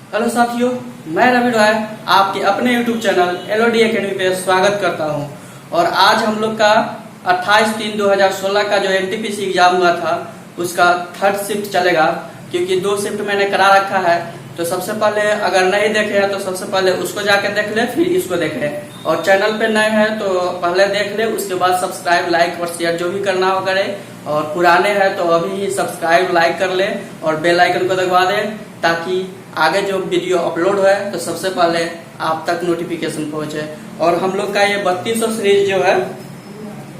Hello साथियों, मैं रवि रॉय आपके अपने यूट्यूब चैनल एलओडी एकेडमी पे स्वागत करता हूं। और आज हम लोग का 28/3/2016 का जो एनटीपीसी एग्जाम हुआ था उसका थर्ड शिफ्ट चलेगा, क्योंकि 2 शिफ्ट मैंने करा रखा है। तो सबसे पहले अगर नहीं देखे हैं तो सबसे पहले उसको जाके देख ले, फिर इसको देख ले। और चैनल पे नए हैं तो पहले देख ले, उसके बाद सब्सक्राइब, लाइक और शेयर जो भी करना हो करे। और पुराने हैं तो अभी ही सब्सक्राइब, लाइक कर ले और बेल आइकन को दबा दे, ताकि आगे जो वीडियो अपलोड है तो सबसे पहले आप तक नोटिफिकेशन पहुंचे। और हम लोग का ये 3200 सीरीज जो है,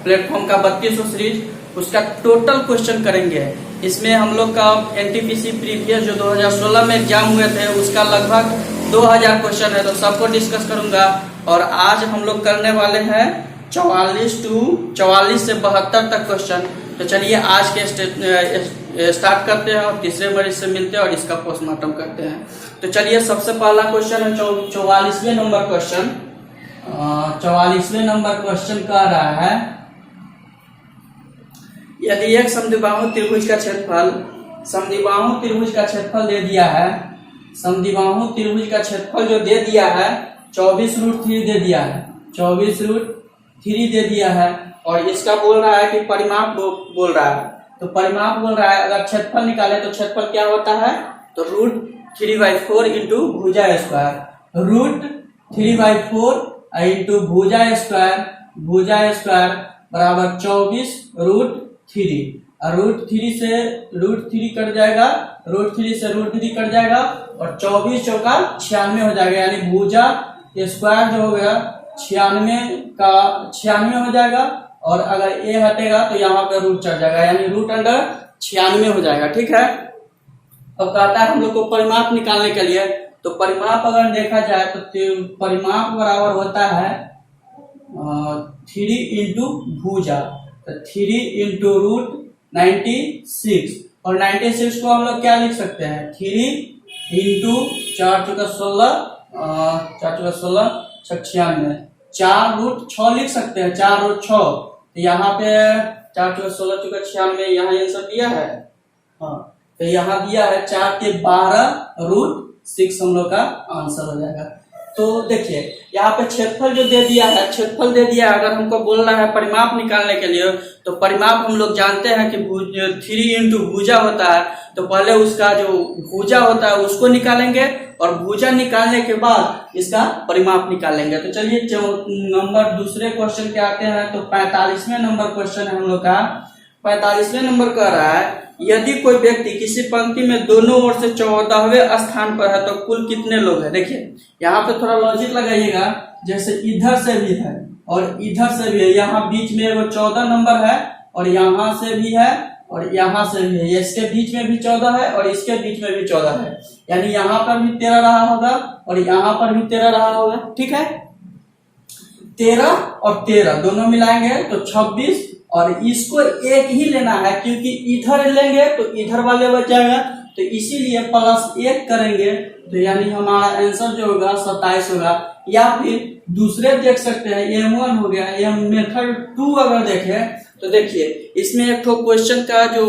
प्लेटफॉर्म का 3200 सीरीज, उसका टोटल क्वेश्चन करेंगे। इसमें हम लोग का एनटीपीसी प्रीवियस जो 2016 में एग्जाम हुए थे उसका लगभग 2000 क्वेश्चन है, तो सबको डिस्कस करूंगा। और आज हम लोग करने वाले हैं 44 से 72 तक क्वेश्चन। तो चलिए आज के स्टार्ट करते हैं और तीसरे मरीज से मिलते हैं और इसका पोस्टमार्टम करते हैं। तो चलिए सबसे पहला क्वेश्चन है 44वें नंबर क्वेश्चन। 44वें नंबर क्वेश्चन कह रहा है, यदि एक समद्विबाहु त्रिभुज का क्षेत्रफल दे दिया है, समद्विबाहु त्रिभुज का क्षेत्रफल जो दे दिया है 24√3 दे दिया है, 24√3 दे दिया है। और इसका बोल रहा है कि परिमाप बोल रहा है। तो परिमाप बोल रहा है, अगर क्षेत्रफल निकाले तो क्षेत्रफल क्या होता है, तो √3/4 इंटू भुजा स्क्वायर, √3/4 इंटू भुजा स्क्वायर बराबर 24√3। और √3 से √3 कट जाएगा, √3 से √3 कट जाएगा और 24 चौका 96 हो जाएगा। यानी भुजा स्क्वायर जो हो गया 96 हो जाएगा। और अगर ए हटेगा तो यहाँ पे रूट चढ़ जाएगा, यानी √96 हो जाएगा। ठीक है। अब कहता है हम लोग को परिमाप निकालने के लिए। तो परिमाप अगर देखा जाए तो परिमाप बराबर होता है 3 इंटू भुजा, तो 3 इंटू √96। और 96 को हम लोग क्या लिख सकते हैं, 3 इंटू 4 चौका 16, 96, 4√6 लिख सकते हैं, 4√6। यहाँ पे 4 चौका 16 चौका 96, यहाँ आंसर दिया है। हाँ, तो यहाँ दिया है 4 के 12√6 हम लोग का आंसर हो जाएगा। तो देखिए यहाँ पे क्षेत्रफल जो दे दिया है, अगर हमको बोलना है परिमाप निकालने के लिए, तो परिमाप हम लोग जानते हैं कि 3 इंटू भुजा होता है। तो पहले उसका जो भुजा होता है उसको निकालेंगे और भुजा निकालने के बाद इसका परिमाप निकालेंगे। तो चलिए नंबर दूसरे क्वेश्चन के आते हैं। तो 45वें नंबर क्वेश्चन है हम लोग का। 45वें नंबर कह रहा है, यदि कोई व्यक्ति किसी पंक्ति में दोनों ओर से 14वें स्थान पर है तो कुल कितने लोग हैं। देखिए यहाँ पे थोड़ा लॉजिक लगाइएगा, जैसे इधर से भी है और इधर से भी है, यहाँ बीच में वो 14 नंबर है और यहाँ से भी है और यहाँ से भी है, इसके बीच में भी 14 है और इसके बीच में भी 14 है। यानी यहाँ पर भी 13 रहा होगा और यहाँ पर भी 13 रहा होगा। ठीक है, 13 और 13 दोनों मिलाएंगे तो 26। और इसको एक ही लेना है, क्योंकि इधर लेंगे तो इधर वाले बच जाएगा, तो इसीलिए +1 करेंगे। तो यानी हमारा आंसर जो होगा 27 होगा। या फिर दूसरे देख सकते हैं, M1 हो गया, या मेथड 2 अगर देखें तो देखिए इसमें एक तो क्वेश्चन का जो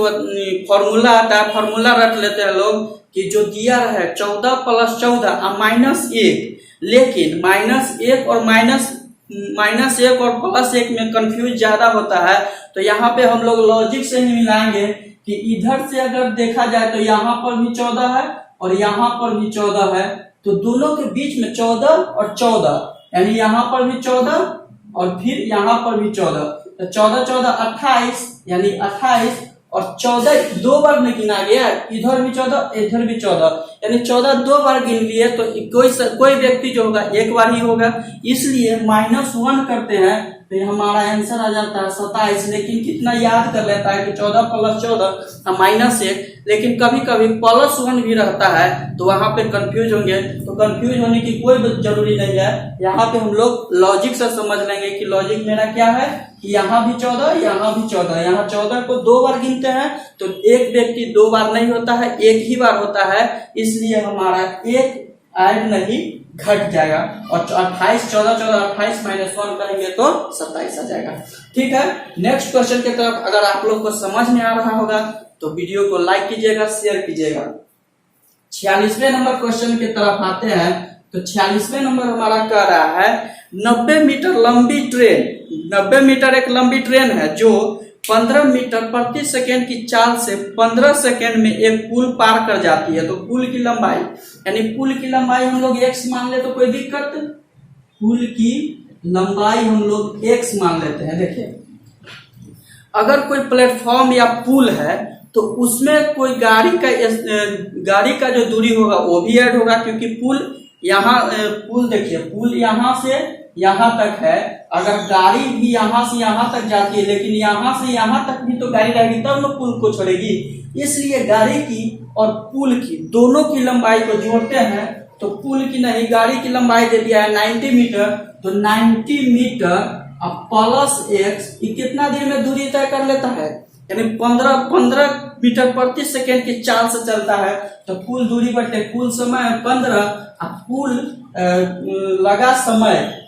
फॉर्मूला आता है, फॉर्मूला रख लेते हैं लोग कि जो दिया है 14 + 14 -1, लेकिन -1 और -1 और +1 में कंफ्यूज ज्यादा होता है। तो यहाँ पे हम लोग लॉजिक से ही मिलाएंगे कि इधर से अगर देखा जाए तो यहाँ पर भी 14 है और यहाँ पर भी 14 है, तो दोनों के बीच में 14 और 14, यानी यहाँ पर भी 14 और फिर यहाँ पर भी 14, तो 14 14 28, यानी 28 और 14 2 बार में गिना गया, इधर भी 14 इधर भी 14, यानी 14 2 बार गिन लिए। तो कोई व्यक्ति जो होगा एक बार ही होगा, इसलिए -1 करते हैं तो हमारा आंसर आ जाता है 27। लेकिन कितना याद कर लेता है कि 14 + 14 -1, लेकिन कभी कभी +1 भी रहता है तो वहां पे कंफ्यूज होंगे। तो कंफ्यूज होने की कोई जरूरी नहीं है, यहाँ पे हम लोग लॉजिक से समझ लेंगे कि लॉजिक मेरा क्या है कि यहाँ भी 14, यहाँ भी 14, यहाँ 14 को 2 बार गिनते हैं तो एक व्यक्ति 2 बार नहीं होता है, एक ही बार होता है, इसलिए हमारा एक ऐड नहीं घट जाएगा। और 28 14 14 28 -1 करेंगे तो 27 आ जाएगा। ठीक है, नेक्स्ट क्वेश्चन की तरफ अगर आप लोग को समझ में आ रहा होगा तो वीडियो को लाइक कीजिएगा, शेयर कीजिएगा। 46वें नंबर क्वेश्चन की तरफ आते हैं। तो 46वें नंबर हमारा कह रहा है 90 मीटर लंबी ट्रेन, 90 मीटर एक लंबी ट्रेन है जो 15 मीटर प्रति सेकेंड की चाल से 15 सेकेंड में एक पुल पार कर जाती है। तो पुल की लंबाई, यानी पुल की लंबाई हम लोग x मान ले तो कोई दिक्कत? पुल की लंबाई हम लोग x मान लेते हैं। देखिए, अगर कोई प्लेटफॉर्म या पुल है तो उसमें कोई गाड़ी का जो दूरी होगा वो भी ऐड होगा, क्योंकि पुल यहाँ पुल देखिए, पुल यहाँ से यहाँ तक है। अगर गाड़ी भी यहाँ से यहाँ तक जाती है, लेकिन यहाँ से यहाँ तक भी तो गाड़ी रहेगी तब ना पुल को छोड़ेगी। इसलिए गाड़ी की और पुल की दोनों की लंबाई को जोड़ते हैं तो पुल की नहीं, गाड़ी की लंबाई दे दिया है 90 मीटर। तो 90 मीटर अब प्लस x, ये कितना देर में दूरी तय कर लेता है? यानी 15 मीटर प्रति सेकेंड की चाल से चलता है। तो कुल दूरी बटे कुल समय 15, अब कुल लगा समय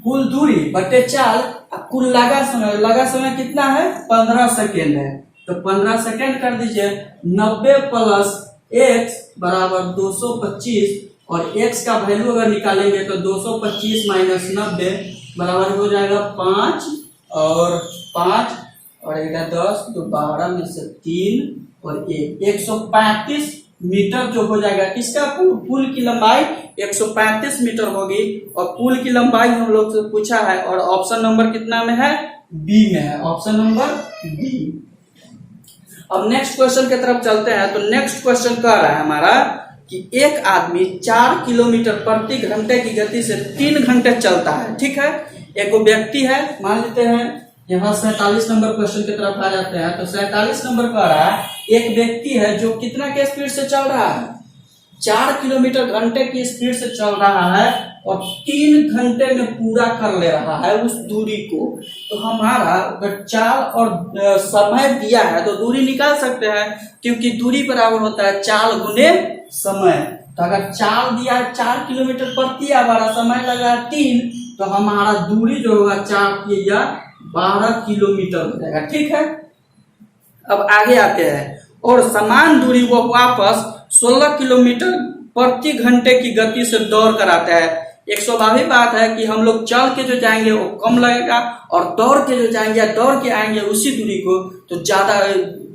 कुल दूरी बटे चाल, अब कुल लगा समय कितना है? 15 सेकेंड है। तो 15 सेकेंड कर दीजिए, 90 प्लस x बराबर 225, और x का वैल्यू अगर निकालेंगे तो 225 माइनस 90 बराबर हो जाएगा 5 और 5 और 10, तो 12 में से 3 और 1, 135 मीटर जो हो जाएगा। किसका? पुल की लंबाई 135 मीटर होगी। और पुल की लंबाई हम लोग से पूछा है, और ऑप्शन नंबर कितना में है? बी में है, ऑप्शन नंबर बी। अब नेक्स्ट क्वेश्चन की तरफ चलते हैं। तो नेक्स्ट क्वेश्चन कह रहा है हमारा कि एक आदमी 4 किलोमीटर प्रति घंटे की गति से 3 घंटे चलता है। ठीक है, एक व्यक्ति है, मान लेते हैं। यहाँ 47 नंबर क्वेश्चन की तरफ आ जाते हैं। तो 47 नंबर कह रहा है एक व्यक्ति है जो कितना के स्पीड से चल रहा है? 4 किलोमीटर घंटे की स्पीड से चल रहा है और 3 घंटे में पूरा कर ले रहा है उस दूरी को। तो हमारा अगर चाल और समय दिया है तो दूरी निकाल सकते हैं, क्योंकि दूरी बराबर होता है चाल गुने समय। तो अगर चाल दिया है 4 किलोमीटर प्रति आवर, समय लगा 3, तो हमारा दूरी जो होगा 4 या 12 किलोमीटर हो जाएगा। ठीक है, अब आगे आते हैं। और समान दूरी वो वापस 16 किलोमीटर प्रति घंटे की गति से दौड़ कर आता है। एक स्वाभाविक बात है कि हम लोग चल के जो जाएंगे वो कम लगेगा, और दौड़ के जो जाएंगे या दौड़ के आएंगे उसी दूरी को तो ज्यादा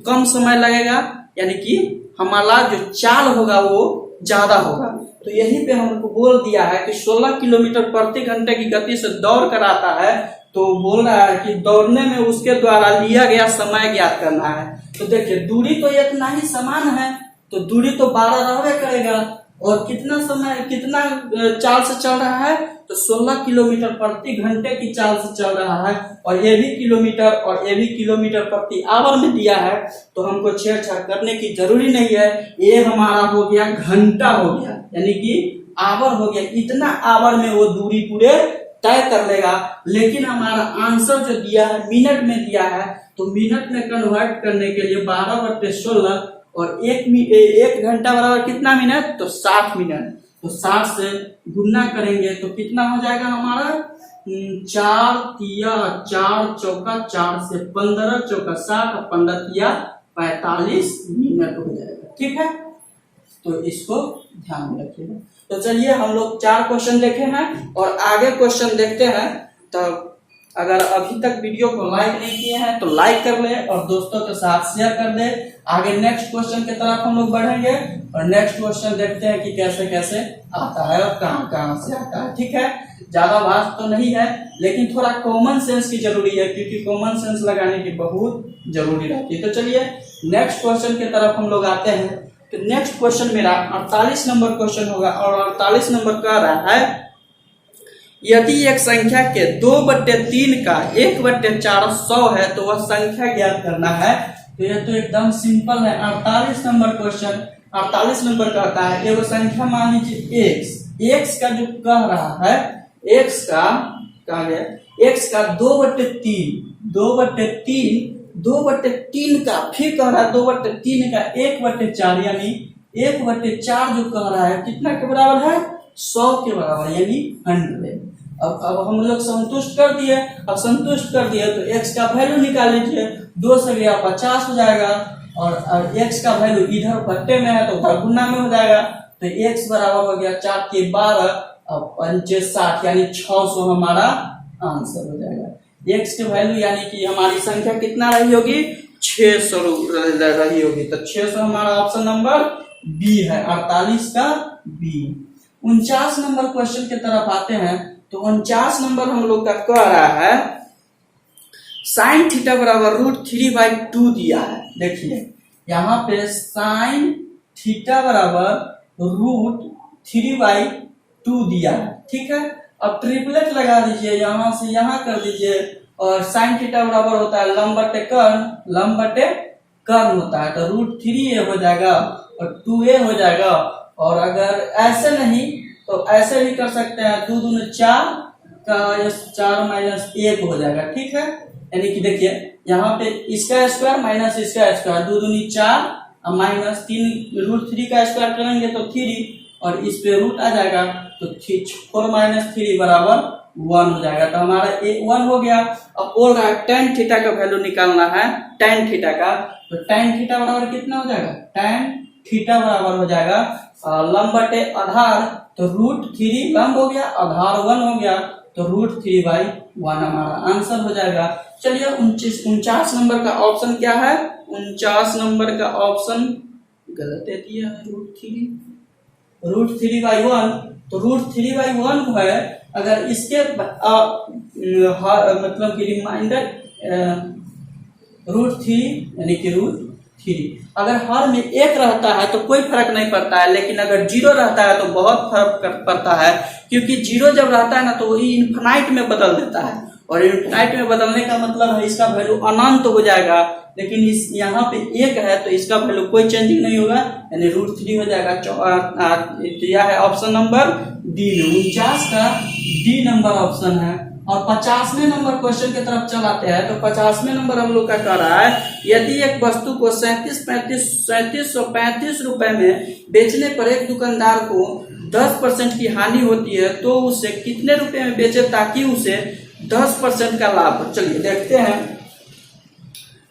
कम समय लगेगा, यानी कि हमारा जो चाल होगा वो ज्यादा होगा। तो यही पे हमको बोल दिया है कि 16 किलोमीटर प्रति घंटे की गति से दौड़ कर आता है। तो बोल रहा है कि दौड़ने में उसके द्वारा लिया गया समय ज्ञात करना है। तो देखिए, दूरी तो इतना ही समान है, तो दूरी तो 12 रहबे करेगा, और कितना समय कितना चाल से चल रहा है? तो 16 किलोमीटर प्रति घंटे की चाल से चल रहा है, और ये भी किलोमीटर और ये भी किलोमीटर प्रति आवर में दिया है। तो हमको छेड़छाड़ करने की जरूरी नहीं है, ये हमारा हो गया घंटा हो गया, यानी कि आवर हो गया। इतना आवर में वो दूरी पूरे तय कर लेगा। लेकिन हमारा आंसर जो दिया है मिनट में दिया है, तो मिनट में कन्वर्ट करने के लिए 12/16 और 1 घंटा बराबर कितना मिनट? तो 60 मिनट। तो 60 से गुना करेंगे तो कितना हो जाएगा हमारा? 4 तिया 4 चौका 4 से 15 चौका 60 और 15 तिया 45 मिनट हो जाएगा। ठीक है, तो इसको ध्यान में रखिएगा। तो चलिए, हम लोग 4 क्वेश्चन देखे हैं और आगे क्वेश्चन देखते हैं। तो अगर अभी तक वीडियो को लाइक नहीं किए हैं तो लाइक कर ले और दोस्तों के साथ शेयर कर दे। आगे नेक्स्ट क्वेश्चन की तरफ हम लोग बढ़ेंगे और नेक्स्ट क्वेश्चन देखते हैं कि कैसे कैसे आता है और कहां कहां से आता है। ठीक है, ज्यादा वास्ट तो नहीं है, लेकिन थोड़ा कॉमन सेंस की जरूरी है, क्योंकि कॉमन सेंस लगाने की बहुत जरूरी रहती है। तो चलिए नेक्स्ट क्वेश्श्चन की तरफ हम लोग आते हैं। तो नेक्स्ट क्वेश्चन मेरा 48 नंबर क्वेश्चन होगा और 48 नंबर कह रहा है यदि एक संख्या के 2/3 का 1/4 100 है तो वह संख्या ज्ञात करना है। तो यह तो एकदम सिंपल है। 48 नंबर क्वेश्चन 48 नंबर कहता है एगो संख्या मान लीजिए x का जो कह रहा है x का कहा गया x का 2/3 का फिर कह रहा है 2/3 का 1/4 यानी 1/4 जो कह रहा है कितना के बराबर है 100 के बराबर यानी 100। अब हम लोग संतुष्ट कर दिए। अब संतुष्ट कर दिए तो x का वैल्यू निकाल लीजिए। 2 से गया 50 हो जाएगा और x का वैल्यू इधर बट्टे में है तो उधर गुना में हो जाएगा। तो x बराबर हो गया 4 के 12 और 5 60 यानी 600 हमारा आंसर हो जाएगा। x के वैल्यू यानी कि हमारी संख्या कितना रही होगी 600 रही होगी। तो 600 हमारा ऑप्शन नंबर बी है, 48 का बी। 49 नंबर क्वेश्चन की तरफ आते हैं। तो 49 नंबर हम लोग का कह रहा है साइन थीटा बराबर √3/2 दिया है। देखिए यहाँ पे साइन थीटा बराबर √3/2 दिया है, ठीक है। अब ट्रिपलेट लगा दीजिए, यहां से यहां कर दीजिए और साइन थीटा बराबर होता है लंब बटे कर्ण होता है। तो √3a हो जाएगा और 2a हो जाएगा। और अगर ऐसे नहीं तो ऐसे भी कर सकते हैं, 2 दूनी 4 का 4 - 1 हो जाएगा, ठीक है। यानी कि देखिए यहाँ पे इसका स्क्वायर माइनस इसका स्क्वायर, 2 दूनी 4 और माइनस 3 √3 का स्क्वायर करेंगे तो 3 और इस पे रूट आ जाएगा तो 4 - 3 बराबर 1 हो जाएगा। तो हमारा 1 हो गया। अब बोल रहा है tan थीटा का वैल्यू निकालना है, tan थीटा का। तो tan थीटा बराबर कितना हो जाएगा, tan थीटा बराबर हो जाएगा लंब बटे आधार। तो √3 लंब हो गया, आधार 1 हो गया, तो √3/1 हमारा आंसर हो जाएगा। चलिए 49 नंबर का ऑप्शन क्या है, 49 नंबर का ऑप्शन गलत दे दिया है, √3/1। तो √3/1 है। अगर इसके मतलब कि रिमाइंडर √3 यानी कि √3 अगर हर में 1 रहता है तो कोई फर्क नहीं पड़ता है, लेकिन अगर 0 रहता है तो बहुत फर्क पड़ता है, क्योंकि 0 जब रहता है ना तो वही इन्फिनाइट में बदल देता है। और इन्फिनाइट में बदलने का मतलब है इसका वैल्यू अनंत हो जाएगा। लेकिन इस यहाँ पे 1 है तो इसका वैल्यू कोई चेंजिंग नहीं होगा, यानी √3 हो जाएगा। यह है ऑप्शन नंबर डी में, 49 का डी नंबर ऑप्शन है। और 50वें नंबर क्वेश्चन की तरफ चलाते हैं। तो 50वें नंबर हम लोग का कह रहा है यदि एक वस्तु को 3735 रुपए में बेचने पर एक दुकानदार को 10% की हानि होती है तो उसे कितने रुपए में बेचे ताकि उसे 10% का लाभ हो। चलिए देखते हैं।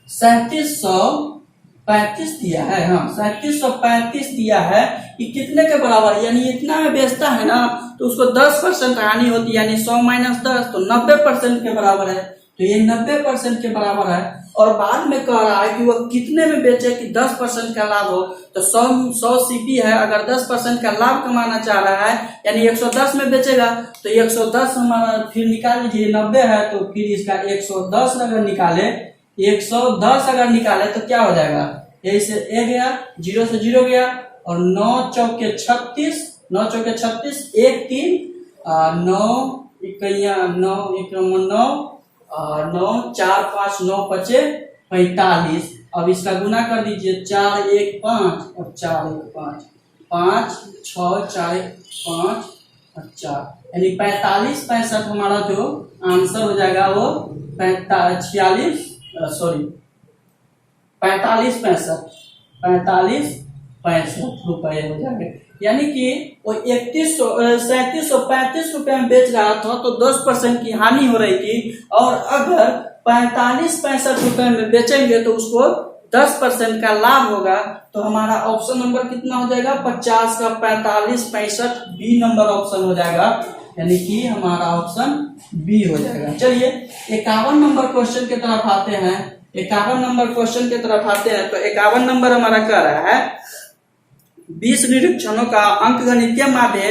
3735 दिया है, हाँ 3735 दिया है कि कितने के बराबर, यानी इतना में बेचता है ना तो उसको 10% हानि होती है, यानी 100 - 10 तो 90% के बराबर है। तो ये 90% के बराबर है। और बाद में कह रहा है कि वह कितने में बेचे कि 10% का लाभ हो। तो 100 सीपी है, अगर 10% का लाभ कमाना चाह रहा है यानी 110 में बेचेगा तो 110 हमारा फिर निकाल लीजिए, 90 है तो फिर इसका 110 अगर निकाले 110 अगर निकाले तो क्या हो जाएगा, यही से ए गया, 0 से 0 गया और 9 चौके 36, 9 चौके 36, 1 3 9 इकैया 9 9 9 4 5 9 5 45। अब इसका गुना कर दीजिए, 4 1 5 और 4 1 5 5 6 4 1 5 और 4, यानी 45 65 हमारा जो आंसर हो जाएगा वो 45 65 रुपए हो जाएंगे। यानी कि वो 3735 रुपए में बेच रहा था तो 10% की हानि हो रही थी, और अगर 45 65 रुपए में बेचेंगे तो उसको 10% का लाभ होगा। तो हमारा ऑप्शन नंबर कितना हो जाएगा, 50 का 45 65 बी नंबर ऑप्शन हो जाएगा, यानी कि हमारा ऑप्शन बी हो जाएगा। चलिए 51 नंबर क्वेश्चन की तरफ आते हैं। 51 नंबर क्वेश्चन की तरफ आते हैं। तो 51 नंबर हमारा कह रहा है 20 निरीक्षणों का अंकगणितीय माध्य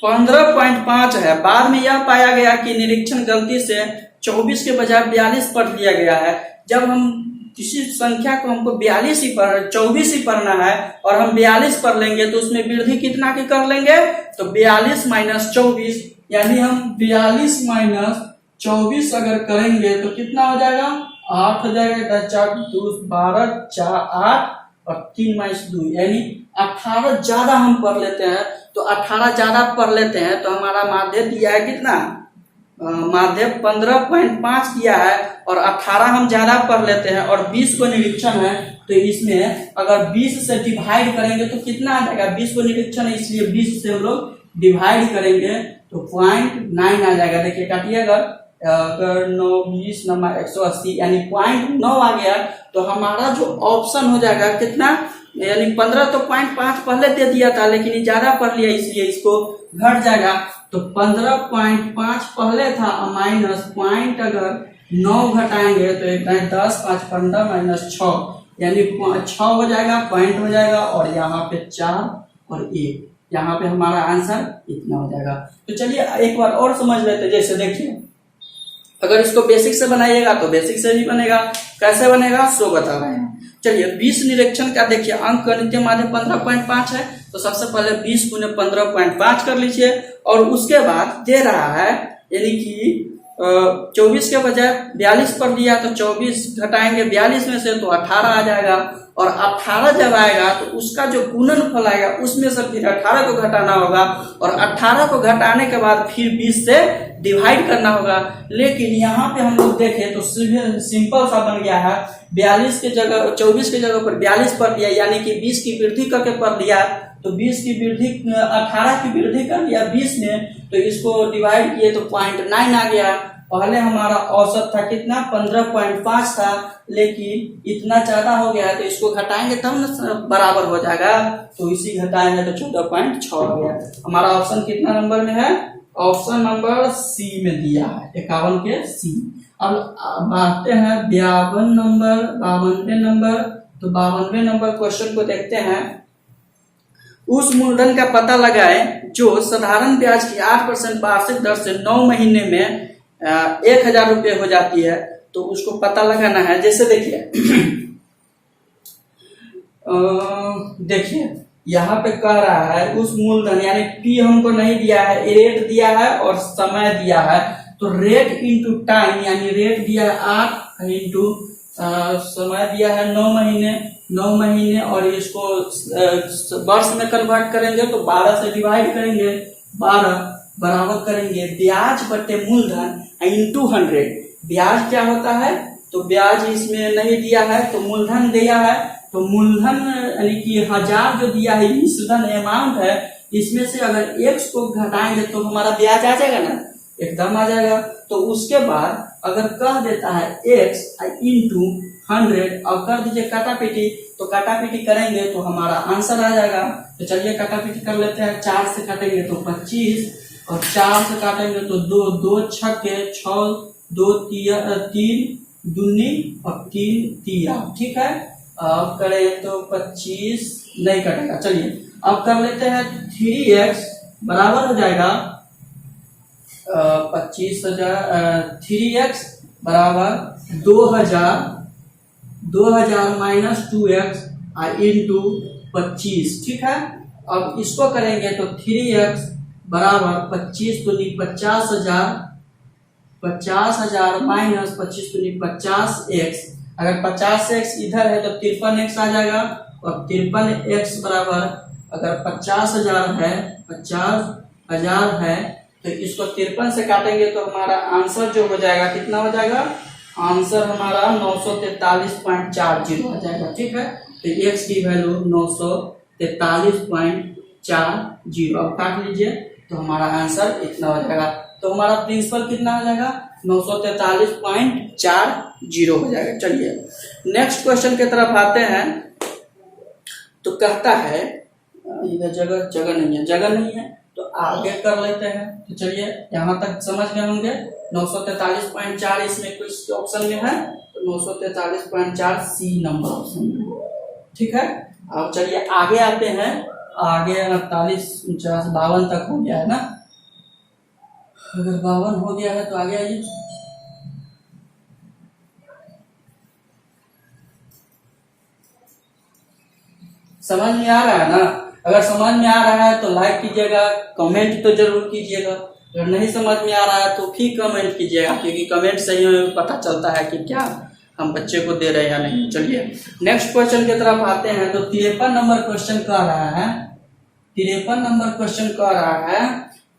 15.5 है। बाद में यह पाया गया कि निरीक्षण गलती से 24 के बजाय 42 पढ़ लिया गया है। जब हम किसी संख्या को हमको 24 ही पढ़ना है और हम 42 पढ़ लेंगे तो उसमें वृद्धि कितना की कर लेंगे, तो 42 - 24, यानी हम 42 - 24 अगर करेंगे तो कितना हो जाएगा, 8 हो जाएगा, 4 2 12 4 8 और 3 - 2, यानी 18 ज्यादा हम पढ़ लेते हैं। तो 18 ज्यादा पढ़ लेते हैं तो हमारा माध्य दिया है कितना, माध्य 15.5 किया है, और 18 हम ज्यादा पढ़ लेते हैं और 20 को निरीक्षण है। तो इसमें अगर 20 से डिवाइड करेंगे तो कितना आ जाएगा, 20 को निरीक्षण है इसलिए 20 से हम लोग डिवाइड करेंगे तो 0.9 आ जाएगा। देखिए काटिए, अगर अगर 9 20 9 180 यानी 0.9 आ गया तो हमारा जो ऑप्शन हो जाएगा कितना, यानी 15 तो 0.5 पहले दे दिया था लेकिन ये ज्यादा पढ़ लिया इसलिए इसको घट जाएगा। तो 15.5 पहले था माइनस पॉइंट अगर 9 घटाएंगे तो एक 10 5 15 माइनस 6 यानी 6 हो जाएगा, पॉइंट हो जाएगा और यहाँ पे 4 और 1, यहाँ पे हमारा आंसर इतना हो जाएगा। तो चलिए एक बार और समझ लेते हैं। जैसे देखिए अगर इसको बेसिक से बनाइएगा तो बेसिक से भी बनेगा, कैसे बनेगा सो बता रहे हैं। चलिए 20 निरीक्षण का देखिए अंक गणितीय माध्य 15.5 है तो सबसे पहले 20 गुने 15.5 कर लीजिए और उसके बाद दे रहा है यानी कि 24 के बजाय 42 पर दिया तो 24 घटाएंगे 42 में से तो 18 आ जाएगा और 18 जब आएगा तो उसका जो गुणनफल आएगा उसमें से फिर 18 को घटाना होगा और 18 को घटाने के बाद फिर 20 से डिवाइड करना होगा। लेकिन यहाँ पे हम लोग देखें तो सिंपल सा बन गया है, 42 के जगह 24 के जगह पर 42 पर दिया यानी कि 20 की वृद्धि करके पर दिया तो 20 की वृद्धि 18 की वृद्धि कर दिया 20 में तो इसको डिवाइड किए तो 0.9 आ गया। पहले हमारा औसत था कितना 15.5 था लेकिन इतना ज्यादा हो गया है तो इसको घटाएंगे तब ना बराबर हो जाएगा, तो इसी घटाएंगे तो 14.6 हो गया। हमारा ऑप्शन कितना नंबर में है, ऑप्शन नंबर सी में दिया है 51 के सी। अब आते हैं 52वें नंबर। तो 52वें नंबर क्वेश्चन को देखते हैं। उस मूलधन का पता लगाएं जो साधारण ब्याज की 8% वार्षिक दर से 9 महीने में 1000 रुपये हो जाती है, तो उसको पता लगाना है। जैसे देखिए यहाँ पे कह रहा है उस मूलधन यानी पी हमको नहीं दिया है, रेट दिया है और समय दिया है, तो रेट इंटू टाइम यानी रेट दिया है 8 इंटू समय दिया है 9 महीने और इसको वर्ष में कन्वर्ट करेंगे तो 12 से डिवाइड करेंगे, 12 बराबर करेंगे ब्याज बटे मूलधन इंटू 100। ब्याज क्या होता है, तो ब्याज इसमें नहीं दिया है तो मूलधन दिया है, तो मूलधन यानी कि 1000 जो दिया है मूलधन अमाउंट है, इसमें से अगर x को घटाएंगे तो हमारा ब्याज आ जाएगा ना, एकदम आ जाएगा। तो उसके बाद अगर कह देता है x इंटू 100 और कर दीजिए काटापीटी, तो काटापीटी करेंगे तो हमारा आंसर आ जाएगा। तो चलिए काटापीटी कर लेते हैं। 4 से काटेंगे तो 25 और 4 से काटेंगे तो 2 छक्के 6 2 3 दूनी और 3 तिया, ठीक है। अब करें तो 25 नहीं कटेगा। चलिए अब कर लेते हैं 3x बराबर हो जाएगा 3x बराबर 2000 माइनस 2x इंटू 25, ठीक है। अब इसको करेंगे तो 3x बराबर 25 दूनी 50,000 माइनस 25 दूनी 50x, अगर 50x इधर है तो 53x आ जाएगा और 53x बराबर अगर 50,000 है 50,000 है तो इसको 53 से काटेंगे तो हमारा आंसर जो हो जाएगा कितना हो जाएगा, आंसर हमारा 943.40 हो जाएगा, ठीक है। तो x की वैल्यू 943.40। अब काट लीजिए तो हमारा आंसर इतना हो जाएगा। तो हमारा प्रिंसिपल कितना हो जाएगा 943.40 हो जाएगा। चलिए नेक्स्ट क्वेश्चन की तरफ आते हैं। तो कहता है इधर जगह नहीं है तो आगे कर लेते हैं। तो चलिए यहाँ तक समझ गए होंगे। 943.40 में कुछ ऑप्शन में है तो 943.4 सी नंबर ऑप्शन में, ठीक है। अब चलिए आगे आते हैं। आगे 48 49 52 तक हो गया है ना, अगर 52 हो गया है तो आगे आइए। समझ में आ रहा है ना, अगर समझ में आ रहा है तो लाइक कीजिएगा, कमेंट तो जरूर कीजिएगा, अगर नहीं समझ में आ रहा है तो फिर कमेंट कीजिएगा, क्योंकि कमेंट से ही हमें पता चलता है कि क्या हम बच्चे को दे रहे हैं या नहीं। चलिए नेक्स्ट क्वेश्चन की तरफ आते हैं। तो 53 नंबर क्वेश्चन कह रहा है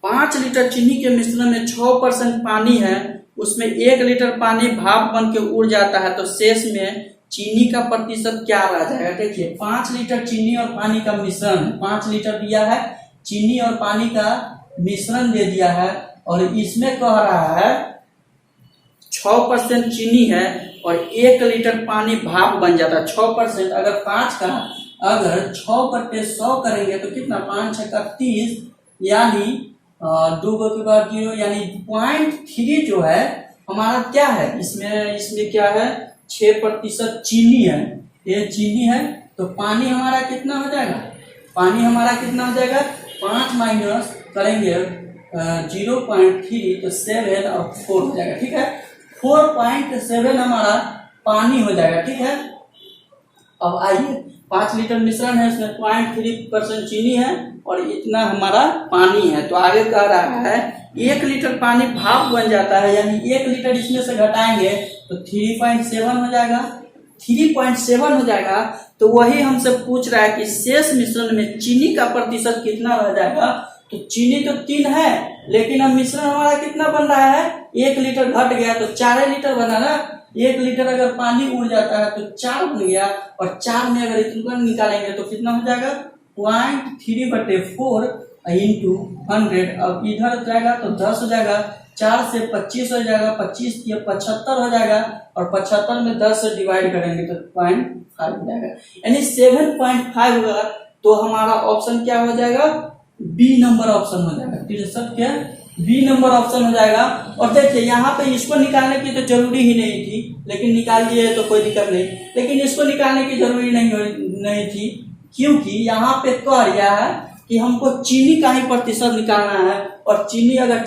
5 लीटर चीनी के मिश्रण में 6% पानी है, उसमें 1 लीटर पानी भाप बन के उड़ जाता है, तो शेष में चीनी का प्रतिशत क्या रह जाएगा। देखिए 5 लीटर चीनी और पानी का मिश्रण, 5 लीटर दिया है, चीनी और पानी का मिश्रण दे दिया है और इसमें कह रहा है 6% चीनी है और 1 लीटर पानी भाप बन जाता है। 6% अगर 5 का अगर 6/100 करेंगे तो कितना, 5 6 का 30, यानी 2 के बाद 0, यानी 0.3 जो है हमारा क्या है, इसमें क्या है, 6% चीनी है, ये चीनी है। तो पानी हमारा कितना हो जाएगा, पानी हमारा कितना हो जाएगा, 5 माइनस करेंगे 0.3 तो 7 और 4 हो जाएगा। ठीक है, 4.7 हमारा पानी हो जाएगा। ठीक है, अब आइए 5 लीटर मिश्रण है, इसमें 0.3% चीनी है और इतना हमारा पानी है। तो आगे कह रहा है 1 लीटर पानी भाप बन जाता है, यानी 1 लीटर इसमें से घटाएंगे तो 3.7 हो जाएगा, 3.7 हो जाएगा। तो वही हमसे पूछ रहा है कि शेष मिश्रण में चीनी का प्रतिशत कितना रह जाएगा। तो चीनी तो 3 है, लेकिन अब मिश्रण हमारा कितना बन रहा है, 1 लीटर घट गया तो 4 लीटर बना ना। 1 लीटर अगर पानी उड़ जाता है तो 4 बन गया, और 4 में अगर इतना निकालेंगे तो कितना हो जाएगा, 0.3/4 इंटू 100। अब इधर जाएगा तो 10 हो जाएगा, 4 से 25 हो जाएगा, 25 या 75 हो जाएगा, और 75 में 10 से डिवाइड करेंगे तो 0.5 हो जाएगा, यानी 7.5 होगा। तो हमारा ऑप्शन क्या हो जाएगा, बी नंबर ऑप्शन हो जाएगा। 63 क्या, बी नंबर ऑप्शन हो जाएगा। और देखिए यहाँ पे इसको निकालने की तो जरूरी ही नहीं थी, लेकिन निकाल दिए तो कोई दिक्कत नहीं, लेकिन इसको निकालने की जरूरी नहीं थी, क्योंकि यहाँ पे कह दिया है कि हमको चीनी का ही प्रतिशत निकालना है। और चीनी अगर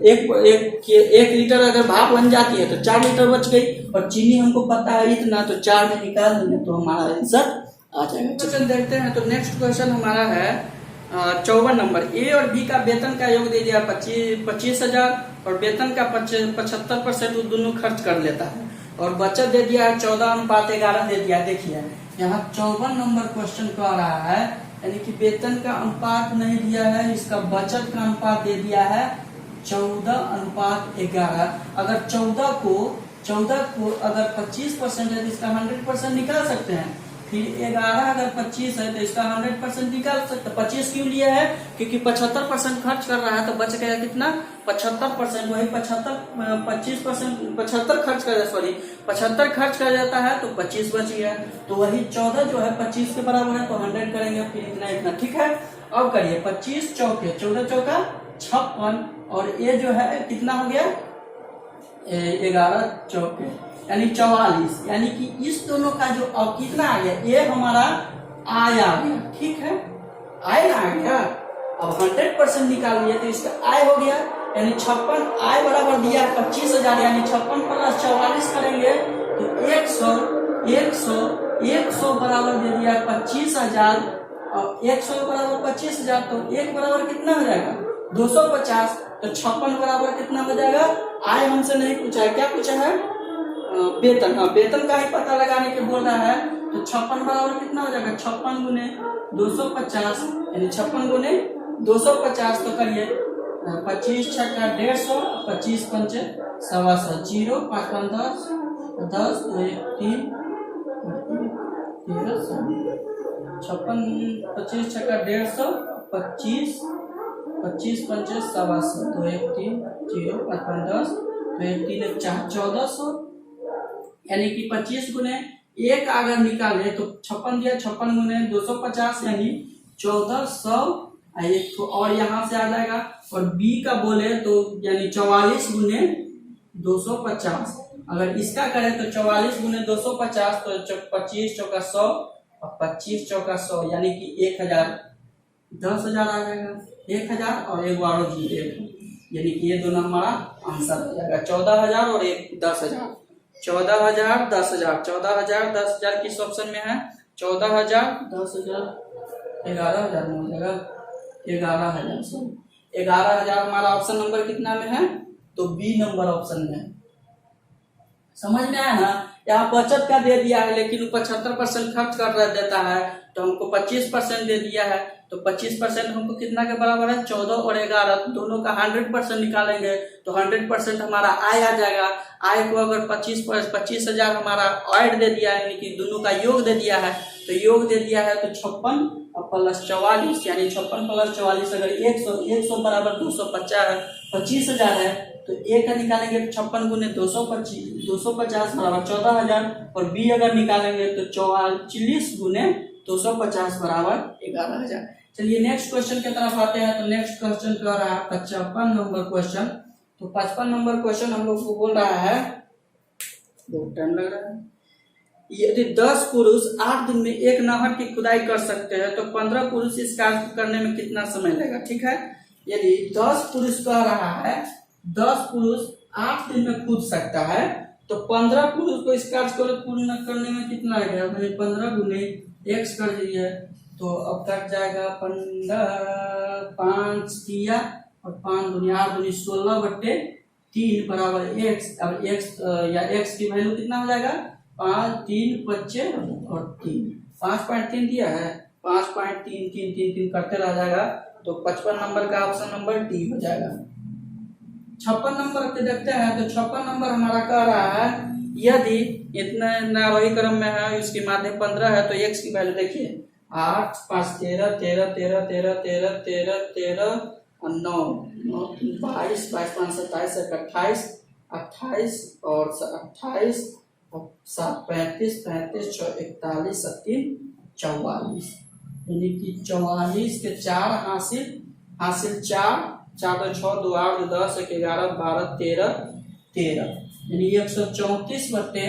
1 लीटर अगर भाप बन जाती है तो 4 लीटर बच गई, और चीनी हमको पता है इतना, तो 4 में निकाल देंगे तो हमारा आंसर आ जाएगा। क्वेश्चन देखते हैं। तो नेक्स्ट क्वेश्चन हमारा है 54 नंबर। ए और बी का वेतन का योग दे दिया 25,000 और वेतन का 75% वो दोनों खर्च कर लेता है, और बचत दे दिया है 14:11 दे दिया। देखिए यहाँ 54 नंबर क्वेश्चन कह रहा है, यानी कि वेतन का अनुपात नहीं दिया है, इसका बचत का अनुपात दे दिया है 14:11। अगर 14 को अगर 25% है तो इसका 100% निकाल सकते हैं। फिर 11 अगर 25 है तो इसका 100% निकाल सकते हैं। 25 क्यों लिया है, क्योंकि 75% खर्च कर रहा है, तो बच गया कितना, 75%। वही 75 खर्च कर, सॉरी 75 खर्च कर जाता है तो 25 बच गया। तो वही 14 जो है 25 के बराबर है, तो 100 करेंगे, फिर इतना। ठीक है, अब करिए 25 चौके 14 चौका 56, और ये जो है कितना हो गया, 11 चौके यानी 44, यानी कि इस दोनों का जो अब कितना आ गया, ये हमारा आय आ गया। ठीक है, आय आ गया। अब 100% निकाल लिया तो इसका आय हो गया, यानी 56 आय बराबर दिया 25,000, यानी 56 + 44 करेंगे तो 100 बराबर दे दिया 25,000, और 100 बराबर 25,000, तो 1 बराबर कितना हो जाएगा, 250। तो 56 बराबर कितना हो जाएगा, आय हमसे नहीं पूछा है, क्या पूछा है, वेतन। हाँ, वेतन का ही पता लगाने के बोल रहा है। तो 56 बराबर कितना हो जाएगा, 56 गुने 250, यानी 56 गुने 250। तो करिए 25 छक्का 150, 25 पंचे 125, 0 5 5 10 10 2 1 3 56 25 छक्का 150, 25 25 पंचे 125, 2 1 3 0 5 5 10 2 1 3 1 4 1400, यानी कि 25 गुने 1 अगर निकाले तो 56 दिया, 56 गुने 250 यानी 1400। एक तो और यहाँ से आ जाएगा। और बी का बोले तो यानी 44 गुने 250। अगर इसका करें तो 44 गुने 250 तो 25 चौका 100 और 25 चौका 100, यानी कि 1000 10,000 आ जाएगा। 1000 और 1 बारो जीरो, यानी कि ये दोनों हमारा आंसर हो जाएगा। 14,000 और 10,000। 14,000 10,000 14,000 10,000 किस ऑप्शन में है, 14,000 10,000 11,000 में हो जाएगा, 11,000 सॉरी 11,000 हमारा ऑप्शन नंबर कितना में है, तो बी नंबर ऑप्शन में है। समझ में आया ना। यहाँ बचत का दे दिया है, लेकिन 75% खर्च कर देता है, तो हमको 25% दे दिया है। तो 25% हमको कितना के बराबर है, 14 और 11 दोनों का 100% निकालेंगे तो 100% हमारा आय आ जाएगा। आय को अगर 25,000 हमारा ऐड दे दिया है, यानी कि दोनों का योग दे दिया है, तो योग दे दिया है तो 56 प्लस 44, यानी 56 प्लस 44 अगर 100 बराबर 250 है, 25,000 है, तो ए का निकालेंगे तो 56 गुने 250 बराबर 14,000, और बी अगर निकालेंगे तो 44 गुने 250 बराबर 11,000। चलिए नेक्स्ट क्वेश्चन की तरफ आते हैं। तो नेक्स्ट क्वेश्चन कह रहा है 55 नंबर क्वेश्चन। तो 55 नंबर क्वेश्चन हम लोग को बोल रहा है, बहुत टाइम लग रहा है, यदि 10 पुरुष 8 दिन में एक नहर की खुदाई कर सकते हैं तो 15 पुरुष इस कार्य को करने में कितना समय लगेगा। ठीक है, यदि 10 पुरुष कह रहा है 10 पुरुष 8 दिन में कूद सकता है तो 15 पुरुष को इस कार्य को पूर्ण करने में कितना लगेगा। 15 गुने x कर दीजिए तो अब कट जाएगा 15, 5 किया और 5 दूनी 8 दूनी 16/3 बराबर x। अब x या x की वैल्यू कितना हो जाएगा 5, 3, 25 और 3, 5.3 दिया है, 5.3 करते रह जाएगा। तो 55 नंबर का ऑप्शन नंबर डी हो जाएगा। 56 नंबर पे देखते हैं। तो 56 नंबर हमारा कह रहा है यदि इतना नारोही क्रम में है, इसकी माध्य 15 है, तो x की वैल्यू देखिए 8, 5, 13, 13, 13, 13, 13, 13, 13 और 9, 22, 22, 5, 27, 28, 28 और 28 और 7, 35, 35, 41, 3, 44, यानी कि 44 के 4 हासिल 4, 4 2 6 2 8 2 10 1 11 12 13 13, यानी 134 बटे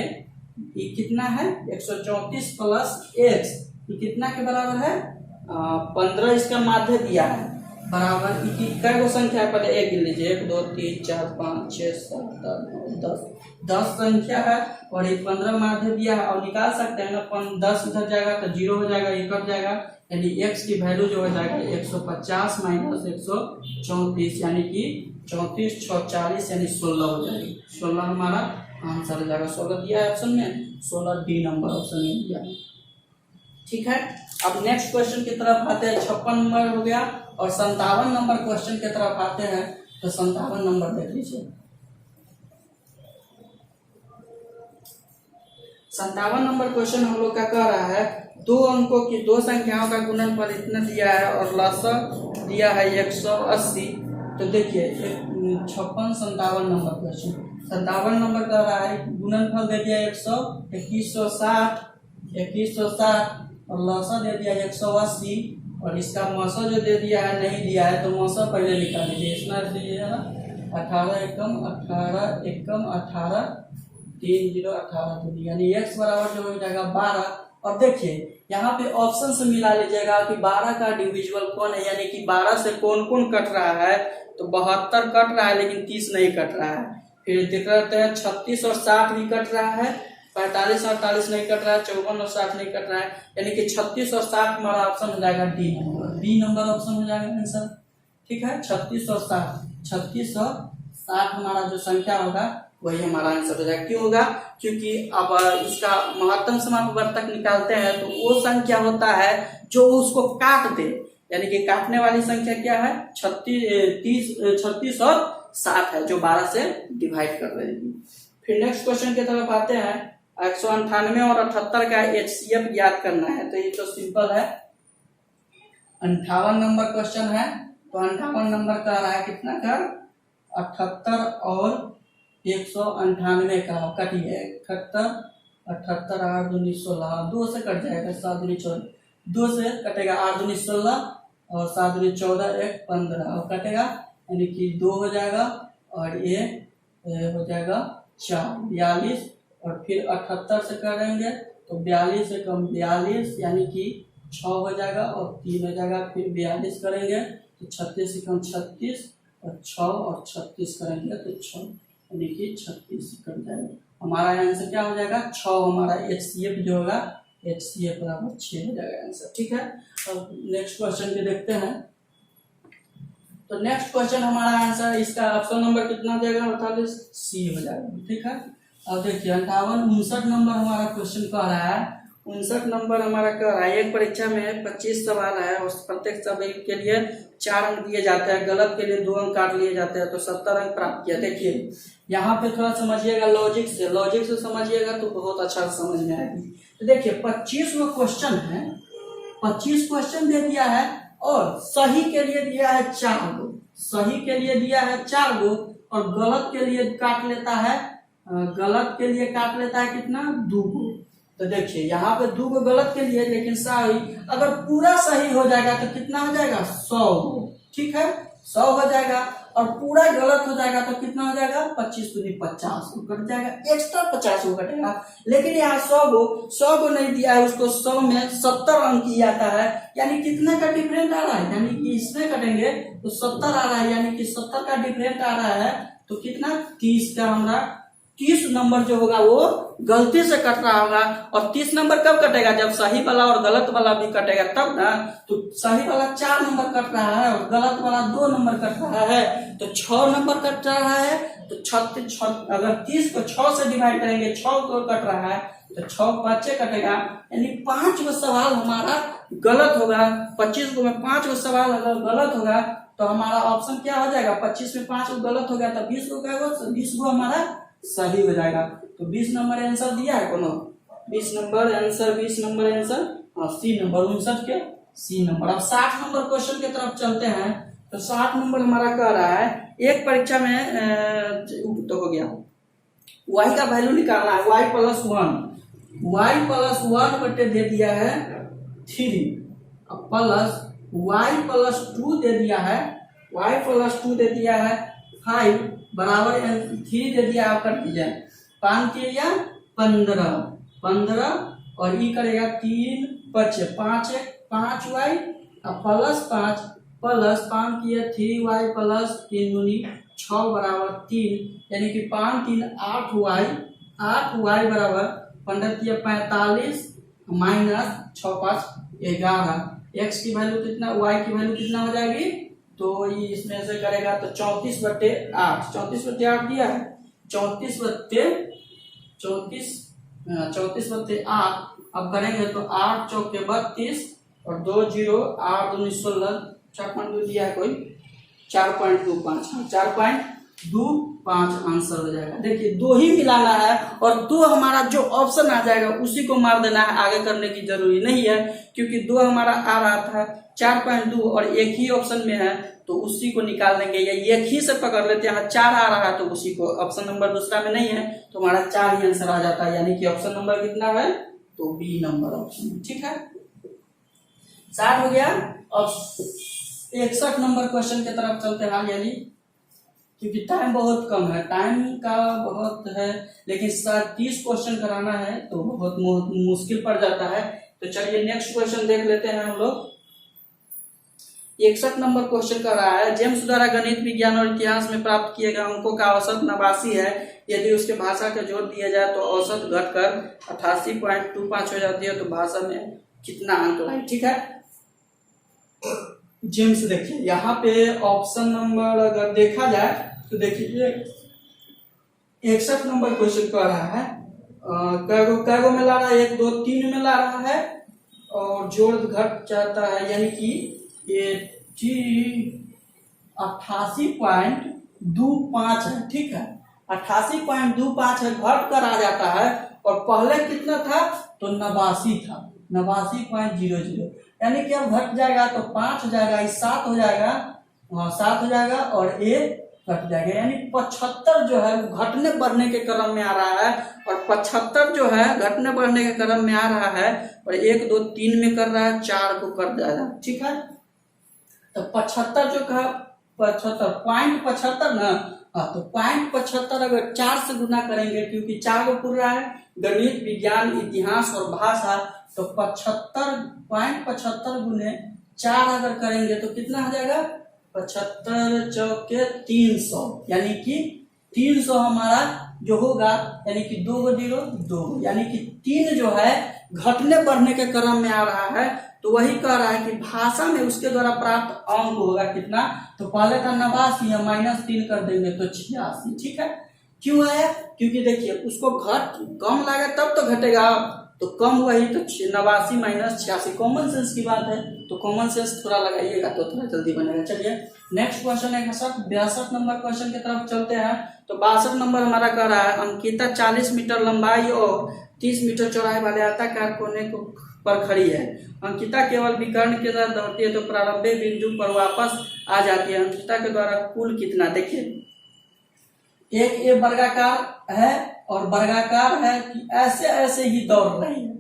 ये कितना है 134 प्लस x, ये कितना के बराबर है 15। इसका माध्य दिया है बराबर कई गो संख्या है, पहले एक गिन लीजिए 1 2 3 4 5 6 7 8 9 10 संख्या है और ये 15 माध्य दिया है। और निकाल सकते हैं ना, 10 इधर जाएगा तो 0 हो जाएगा, ये कट जाएगा, यानी x की वैल्यू जो हो जाएगा 150 माइनस 134, यानी कि 34 6 40 यानी 16 हो जाएगी। 16 हमारा आंसर हो जाएगा। 16 दिया है ऑप्शन में, 16 डी नंबर ऑप्शन में दिया। ठीक है, अब नेक्स्ट क्वेश्चन की तरफ आते हैं। 56 नंबर हो गया और 57 नंबर क्वेश्चन की तरफ आते हैं। तो 57 नंबर देख लीजिए। 57 नंबर क्वेश्चन हम लोग का कह रहा है दो अंकों की दो संख्याओं का गुणनफल इतना दिया है और लसागु दिया है 180। तो देखिए 56 57 नंबर क्वेश्चन, 57 नंबर कह रहा है गुणनफल दे दिया 2160 और लसागु दे दिया 180 और इसका मौसा जो दे दिया है नहीं दिया है, तो मौसा पहले निकाल लीजिए। इसमें दीजिए ना 18 एकम 18 3 0 18 दूनी, यानी x बराबर जो हो जाएगा 12। और देखिए यहाँ पे ऑप्शन से मिला लीजिएगा कि 12 का डिविजिबल कौन है, यानी कि 12 से कौन कौन कट रहा है। तो 72 कट रहा है लेकिन 30 नहीं कट रहा है। फिर देख रहे हैं 36 और 60 भी कट रहा है, 45 और 48 नहीं कट रहा है, 54 और 60 नहीं कट रहा है, यानी कि 36 और 60 हमारा ऑप्शन हो जाएगा D number, B number option हो जाएगा आंसर। ठीक है, 36 और 60 हमारा जो संख्या होगा वही हमारा आंसर हो जाएगा। क्यों होगा, क्योंकि अब इसका महत्तम समापवर्तक निकालते हैं तो वो संख्या होता है जो उसको काट दे, यानी कि काटने वाली संख्या क्या है 36 और 60 है जो 12 से डिवाइड कर रहे हैं। फिर नेक्स्ट क्वेश्चन की तरफ आते हैं। 198 और 78 का HCF याद करना है, तो ये तो सिंपल है। 58 नंबर क्वेश्चन है। तो 58 नंबर का रहा है कितना कर 78 और 198 का कटिए 78 8 दूनी 16, 2 से कट जाएगा 7 दूनी 14, 2 से कटेगा 8 दूनी 16 और 7 दूनी 14 1 15 और कटेगा, यानी कि 2 हो जाएगा और ये हो जाएगा 4 42 और फिर 78 से करेंगे तो 42 से कम 42 यानी कि 6 हो जाएगा और 3 हो जाएगा, फिर 42 करेंगे तो 36 से कम 36 और 6 और 36 करेंगे तो 6 यानी कि 36 कट जाएगा। हमारा आंसर क्या हो जाएगा 6, हमारा HCF जो होगा HCF बराबर 6 हो जाएगा आंसर। ठीक है, अब नेक्स्ट क्वेश्चन के देखते हैं। तो नेक्स्ट क्वेश्चन हमारा आंसर इसका ऑप्शन नंबर कितना हो जाएगा 48 सी हो जाएगा। ठीक है, अब देखिए 59 नंबर हमारा क्वेश्चन कह रहा है। 59 नंबर हमारा कह रहा है एक परीक्षा में 25 सवाल है और प्रत्येक सवाल के लिए 4 अंक दिए जाते हैं, गलत के लिए 2 अंक काट लिए जाते हैं, तो 70 अंक प्राप्त किया। देखिए यहाँ पे थोड़ा समझिएगा लॉजिक से समझिएगा तो बहुत अच्छा समझ में आएगी। तो देखिए 25 वो क्वेश्चन है, 25 क्वेश्चन दे दिया है और सही के लिए दिया है 4 गो, सही के लिए दिया है 4 गो और गलत के लिए काट लेता है, गलत के लिए काट लेता है कितना, 2 को। तो देखिए यहाँ पे 2 को गलत के लिए, लेकिन सही अगर पूरा सही हो जाएगा तो कितना हो जाएगा, 100 को, ठीक है 100 हो जाएगा। और पूरा गलत हो जाएगा तो कितना हो जाएगा, 25 दूनी 50 को कट जाएगा, एक्स्ट्रा 50 को कटेगा। लेकिन यहाँ 100 को नहीं दिया है, उसको 100 में 70 अंक ही आता है, यानी कितना का डिफरेंट आ रहा है, यानी कि इसमें कटेंगे तो 70 आ रहा है, यानी कि 70 का डिफरेंट आ रहा है। तो कितना, 30 का हमारा 30 नंबर जो होगा वो गलती से कट रहा होगा। और 30 नंबर कब कटेगा, जब सही वाला और गलत वाला भी कटेगा तब ना। तो सही वाला 4 नंबर कट रहा है और गलत वाला 2 नंबर कट रहा है, तो 6 नंबर कट रहा है। तो 36, अगर 30 को 6 से डिवाइड करेंगे, 6 को कट रहा है तो 6 5 कटेगा, यानी 5 गो सवाल हमारा गलत होगा। 25 को में 5 गो सवाल अगर गलत होगा तो हमारा ऑप्शन क्या हो जाएगा, 25 में 5 गो गलत हो गया तो 20 गो क्या होगा, 20 गो हमारा सही हो जाएगा। तो 20 नंबर आंसर दिया है कोनो, 20 नंबर आंसर, 20 नंबर आंसर, और सी नंबर 59 के सी नंबर। अब 60 नंबर क्वेश्चन की तरफ चलते हैं। तो 60 नंबर हमारा कह रहा है, एक परीक्षा में तो हो गया, y का वैल्यू निकालना है, y + 1 बटे दे दिया है 3, प्लस y + 2 दे दिया है, y + 2 दे दिया है 5 बराबर 3 दे दिया, आप कर दीजिए 5 के या 15 और ये करेगा 3 5 5 5y प्लस 5 किया 3y प्लस 3 दूनी 6 बराबर 3, यानी कि 5 3 8y बराबर 15 किया 45 माइनस 6 5 11। x की वैल्यू कितना, y की वैल्यू कितना हो जाएगी, तो ये इसमें से करेगा तो 34/8, 34/8 दिया है, 34/8। अब करेंगे तो 8 चौके 32 और 2 0 8 दूनी 16, 4.2 दिया है कोई, 4.25, 4.25 आंसर हो जाएगा। देखिए 2 ही मिलाना है और 2 हमारा जो ऑप्शन आ जाएगा उसी को मार देना है, आगे करने की जरूरी नहीं है, क्योंकि 2 हमारा आ रहा था 4.2 और एक ही ऑप्शन में है तो उसी को निकाल देंगे, या एक ही से पकड़ लेते हैं। 4 आ रहा है तो उसी को, ऑप्शन नंबर दूसरा में नहीं है तो हमारा 4 ही आंसर आ जाता है, यानी कि ऑप्शन नंबर कितना है, तो बी नंबर ऑप्शन, ठीक है 60 हो गया। अब 61 नंबर क्वेश्चन की तरफ चलते हैं, यानी क्योंकि टाइम बहुत कम है, टाइम का बहुत है, लेकिन 30 क्वेश्चन कराना है तो बहुत मुश्किल पड़ जाता है। तो चलिए नेक्स्ट क्वेश्चन देख लेते हैं हम लोग। 61 नंबर क्वेश्चन कर रहा है, जेम्स द्वारा गणित, विज्ञान और इतिहास में प्राप्त किए गए अंकों का औसत 89 है, यदि उसके भाषा का जोड़ दिया जाए तो औसत घटकर 88.25 हो जाती है, तो भाषा में कितना अंक लाए, ठीक है। जेम्स देखिए यहाँ पे ऑप्शन नंबर अगर देखा जाए तो देखिए 61 नंबर क्वेश्चन कर रहा है, कैगो में ला रहा है, 1 2 3 में ला रहा है और जोड़ घट जाता है, यानी कि ये 88.25 है, ठीक है 88.25 है, घट कर आ जाता है। और पहले कितना था, तो 89 था, 89.00, यानी कि अब घट जाएगा तो 5 हो जाएगा, 7 हो जाएगा, 7 हो जाएगा और ये घट जाएगा, यानी 75 जो है घटने बढ़ने के क्रम में आ रहा है, और 75 जो है घटने बढ़ने के क्रम में आ रहा है, और 1 2 3 में कर रहा है, 4 को कर जाएगा, ठीक है। तो 75 जो कहा 75.75 ना, तो 0.75 अगर 4 से गुना करेंगे, क्योंकि 4 को पूरा है, गणित, विज्ञान, इतिहास और भाषा, तो 75.75 गुने 4 अगर करेंगे तो कितना हो जाएगा, 75 चौके 300, यानी कि 300 हमारा जो होगा, यानी कि 2 0 2, यानी कि 3 जो है घटने बढ़ने के क्रम में आ रहा है। तो वही कह रहा है कि भाषा में उसके द्वारा प्राप्त अंक होगा कितना, तो पहले का 89 है, -3 कर देंगे तो 86, ठीक है। क्यों आया, क्योंकि देखिए उसको कम लगा तब तो घटेगा, तो कम वही तो 89 - 86, कॉमन सेंस की बात है, तो कॉमन सेंस थोड़ा लगाइएगा तो थोड़ा जल्दी बनेगा। चलिए नेक्स्ट क्वेश्चन है 62 नंबर क्वेश्चन की तरफ चलते हैं। तो 62 नंबर हमारा कह रहा है, अंकिता 40 मीटर लंबाई और 30 मीटर चौड़ाई वाले आयताकार कोने पर खड़ी है। अंकिता केवल विकर्ण के साथ दौड़ती है तो प्रारंभिक बिंदु पर वापस आ जाती है। अंकिता के द्वारा कुल कितना, देखिए एक ये वर्गाकार है और वर्गाकार है कि ऐसे ऐसे ही दौड़ रही है,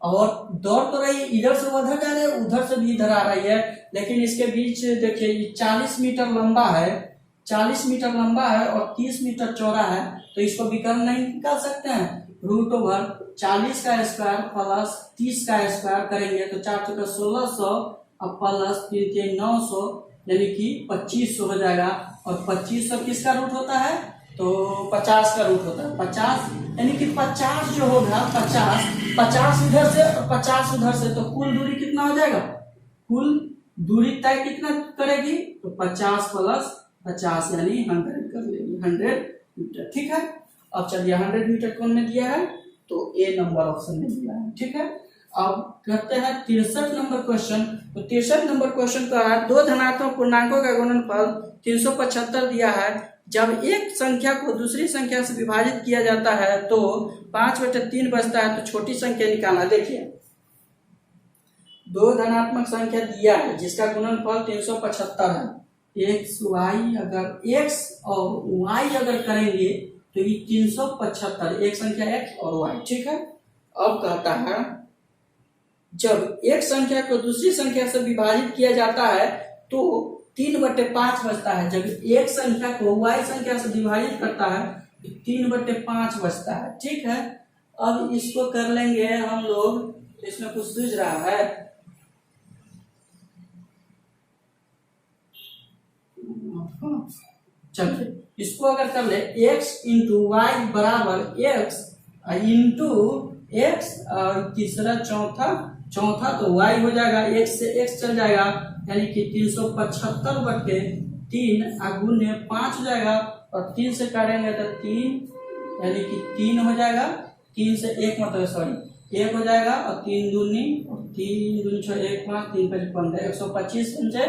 और दौड़ तो रही है, इधर से उधर जा रही है, उधर से भी इधर आ रही है, लेकिन इसके बीच देखिए ये 40 मीटर लंबा है, 40 मीटर लंबा है और 30 मीटर चौड़ा है, तो इसको विकर्ण नहीं निकाल सकते हैं। रूट ओवर 40 का स्क्वायर प्लस 30 का स्क्वायर करेंगे तो 4 चौका 1600 और प्लस 3 3 900 यानी कि 2500 हो जाएगा। और 2500 किसका रूट होता है, तो 50 का रूट होता है। 50 यानी कि 50 जो होगा 50 50 इधर से और 50 उधर से, तो कुल दूरी कितना हो जाएगा, कुल दूरी तय कितना करेगी, तो 50 प्लस 50 यानी 100 कर लेंगे, 100 मीटर। ठीक है, अब चलिए 100 मीटर कौन ने दिया है, तो ए नंबर ऑप्शन में दिया है। ठीक है, अब करते हैं 63 नंबर क्वेश्चन। तो 63 नंबर क्वेश्चन का है, दो धनात्मक पूर्णांकों का गुणनफल 375 दिया है। जब एक संख्या को दूसरी संख्या से विभाजित किया जाता है तो 5/3 बचता है, तो छोटी संख्या निकालना। देखिए दो धनात्मक संख्या दिया है जिसका गुणनफल 375 है। एक्स वाई, अगर एक्स और वाई अगर करेंगे तो ये 375, एक संख्या एक्स और वाई। ठीक है, अब कहता है जब एक संख्या को दूसरी संख्या से विभाजित किया जाता है तो 3/5 बचता है। जब एक संख्या को वाई संख्या से विभाजित करता है तो 3/5 बचता है। ठीक है, अब इसको कर लेंगे हम लोग, तो इसमें कुछ सूझ रहा है, चलिए इसको अगर कर ले, x इंटू वाई बराबर x इंटू एक्स और तीसरा चौथा तो y हो जाएगा, x से x चल जाएगा यानी कि 375/3 गुणे 5 हो जाएगा, और 3 से काटेंगे तो 3 यानी कि 3 हो जाएगा, 3 से 1 मतलब सॉरी 1 हो जाएगा, और 3 दूनी और 3 दूनी 6 1 5 3 5 15 125 समझे,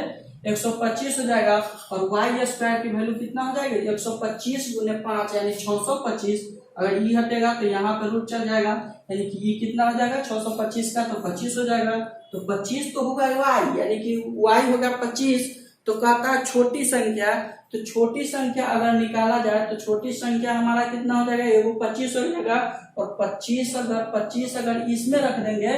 125 हो जाएगा। और वाई स्क्वायर की वैल्यू कितना हो जाएगी, 125 गुने 5 यानी 625। अगर ये हटेगा तो यहाँ पे रूट चल जाएगा, यानी कि ये कितना हो जाएगा 625 का, तो 25 हो जाएगा। तो 25 तो होगा वाई, यानी कि वाई होगा 25। तो कहता है छोटी संख्या, तो छोटी संख्या अगर निकाला जाए तो छोटी संख्या हमारा कितना हो जाएगा, वो 25 हो जाएगा। और 25 अगर इसमें रख देंगे,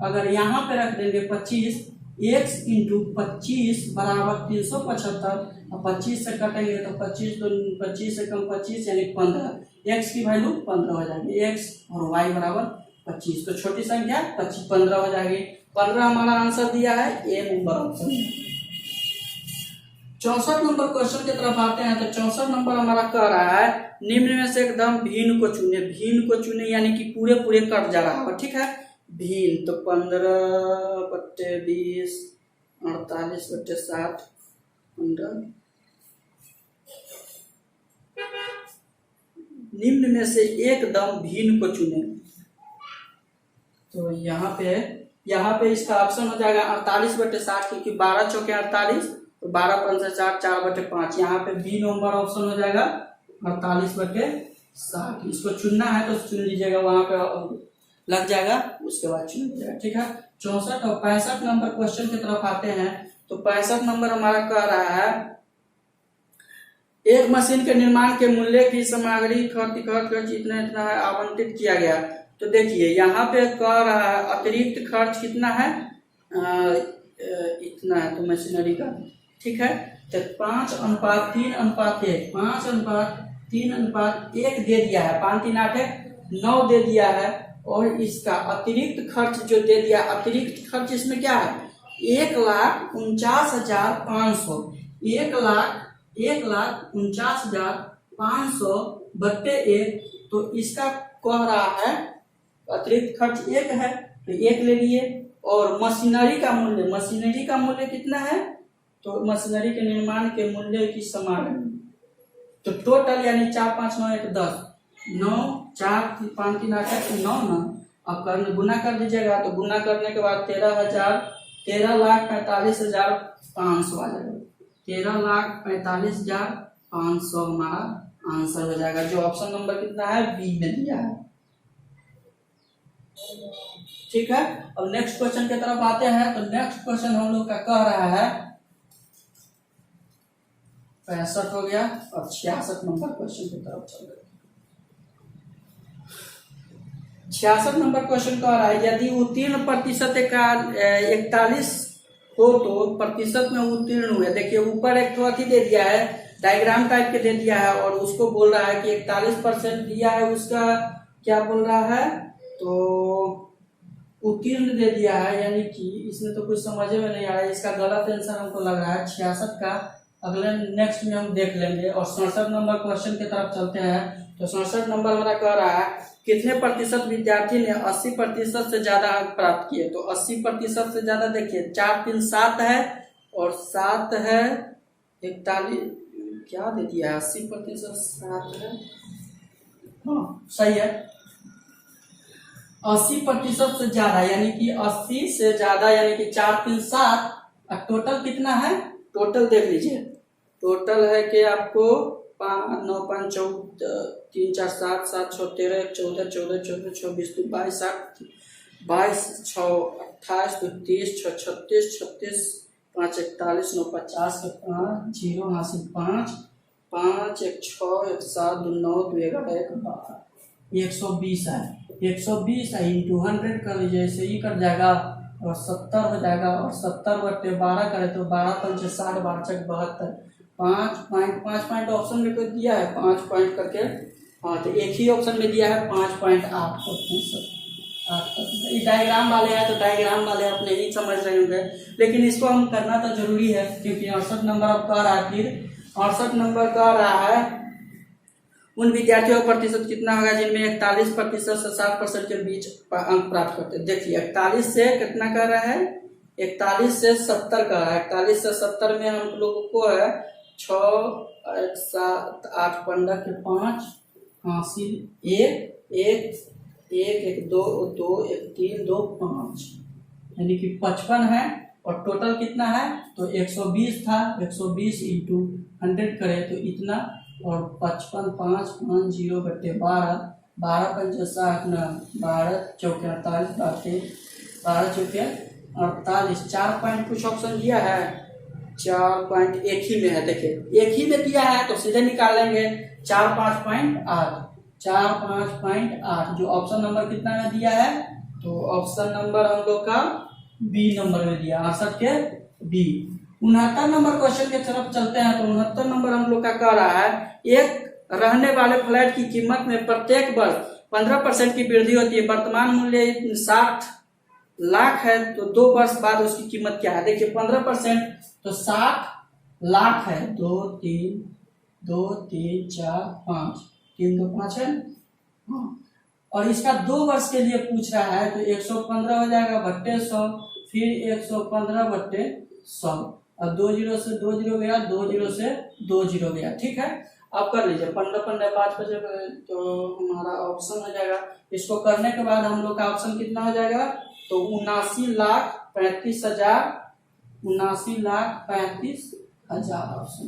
अगर यहाँ पे रख देंगे 25, x इंटू 25 बराबर 375, और 25 से कटेंगे तो 25 से कम 25 यानी 15, x की वैल्यू 15 हो जाएगी, x और y बराबर 25। तो छोटी संख्या 15 हो जाएगी। 15 हमारा आंसर दिया है, ए नंबर ऑप्शन। 64 नंबर क्वेश्चन की तरफ आते हैं। तो 64 नंबर हमारा कह रहा है निम्न में से एकदम भिन्न को चुने। भिन्न को चुने यानी कि पूरे कट जा रहा है। ठीक है, भिन्न तो 15/20 48/7 15। निम्न में से एकदम भिन्न को चुने, तो यहाँ पे इसका ऑप्शन हो जाएगा 48/60, क्योंकि 12 चौके 48, तो 12 5 4 4/5। यहाँ पे बी नंबर ऑप्शन हो जाएगा 48/60। इसको चुनना है तो चुन लीजिएगा, वहां पे लग जाएगा, उसके बाद चुन लीजिएगा। ठीक है, 64 और 65 नंबर क्वेश्चन की तरफ आते हैं। तो 65 नंबर हमारा कह रहा है एक मशीन के निर्माण के मूल्य की सामग्री खर्च इतना है आवंटित किया गया। तो देखिए यहाँ पे कह रहा है अतिरिक्त खर्च कितना है, इतना है, तो मशीनरी का। ठीक है, तो 5:3:1 5:3:1 दे दिया है, 5 3 8 9 दे दिया है। और इसका अतिरिक्त खर्च जो दे दिया, अतिरिक्त खर्च इसमें क्या है 1,49,500, 1,49,500 बट्टे 1। तो इसका कह रहा है अतिरिक्त खर्च 1 है, तो 1 ले लिए। और मशीनरी का मूल्य कितना है, तो मशीनरी के निर्माण के मूल्य की सामग्री, तो टोटल यानी 4 5 9 1 10 9 4 5 3 8 9 9। अब करने गुना कर दीजिएगा, तो गुना करने के बाद 13,45,500 आ जाएगा। 13,45,500 हमारा आंसर हो जाएगा, जो ऑप्शन नंबर कितना है, बी में दिया है। ठीक है, अब नेक्स्ट क्वेश्चन की तरफ आते हैं। तो नेक्स्ट क्वेश्चन हम लोग का कह रहा है 65 हो गया और 66 नंबर क्वेश्चन की तरफ चल रहे 66 नंबर क्वेश्चन कह रहा है यदि उत्तीर्ण प्रतिशत 41 हो तो प्रतिशत में उत्तीर्ण हुए। देखिए ऊपर एक तो अथी दे दिया है, डायग्राम टाइप के दे दिया है और उसको बोल रहा है कि 41% दिया है, उसका क्या बोल रहा है तो उत्तीर्ण दे दिया है, यानी कि इसमें तो कुछ समझ में नहीं आ रहा है। इसका गलत आंसर हमको लग रहा है 66 का, अगले नेक्स्ट में हम देख लेंगे। और 67 नंबर क्वेश्चन की तरफ चलते हैं। तो 67 नंबर हमारा कह रहा है कितने प्रतिशत विद्यार्थी ने 80% से ज्यादा अंक प्राप्त किए। तो 80% से ज्यादा देखिए 4 3 7 है और 7 है 41, क्या दे दिया है 80% 7 है, हाँ सही है 80% से ज्यादा, यानी कि 80 से ज्यादा, यानी कि 4 3 7। टोटल कितना है, टोटल देख लीजिए, टोटल है कि आपको 5 9 5 14 3 4 7 7 6 13 14 14 14 26 22 22 6 28 30 6 36 36 5 41 9 50 के 5 0 हासिल 5 5 1 6 1 7 2 9 2 11 1 12 120 है। 120 है इंटू 100 कर लीजिए, ऐसे ही कट जाएगा और 70 हो जाएगा। और 70/12 करे तो 12 पंचे 60 12 छक 72, 5 पॉइंट ऑप्शन में कोई दिया है 5 पॉइंट करके, हाँ तो एक ही ऑप्शन में दिया है 5.8%। ये डायग्राम वाले हैं तो डायग्राम वाले अपने ही समझ रहे होंगे, लेकिन इसको हम करना तो जरूरी है क्योंकि 68 नंबर अब कह रहा है। फिर 68 नंबर कह रहा है उन विद्यार्थियों का प्रतिशत कितना होगा जिनमें 41% से 60% के बीच अंक प्राप्त करते हैं। देखिए 41 से कितना कर रहा है, 41 से 70 का है। 41 से 70 में हम लोगों को है 6 1 7 8 15 के 5 हासिल 1 1 1 1 2 2 1 3 2 5, यानी कि 55 है। और टोटल कितना है तो 120 था, 120 इंटू 100 करे तो इतना, और 55 5 5 0 बटे 12 12 पंचे 60 12 चौके 48 12 चौके 48। 4 पॉइंट कुछ ऑप्शन दिया है, 4 पॉइंट एक ही में है। देखिए एक ही में दिया है तो सीधे निकाल लेंगे 4 5.8 4 5.8। जो ऑप्शन नंबर कितना में दिया है तो ऑप्शन नंबर हम लोग का बी नंबर में दिया, 68 के बी। 69 नंबर क्वेश्चन के तरफ चलते हैं। तो 69 नंबर हम लोग का कह रहा है एक रहने वाले फ्लैट की कीमत में प्रत्येक वर्ष 15% की वृद्धि होती है। वर्तमान मूल्य 60 लाख है तो 2 वर्ष बाद उसकी कीमत क्या है। देखिए 15% तो 60 लाख है, 2 3 4 5 3 2 5 है, हाँ। और इसका 2 वर्ष के लिए पूछ रहा है तो 115 हो जाएगा बट्टे 100, फिर 115 बट्टे 100 और 2 0 से 2 0 गया, 2 0 से 2 0 गया। ठीक है, आप कर लीजिए 15 15 5 बजे तो हमारा ऑप्शन हो जाएगा। इसको करने के बाद हम लोग का ऑप्शन कितना हो जाएगा तो 79,35,000 79,35,000 ऑप्शन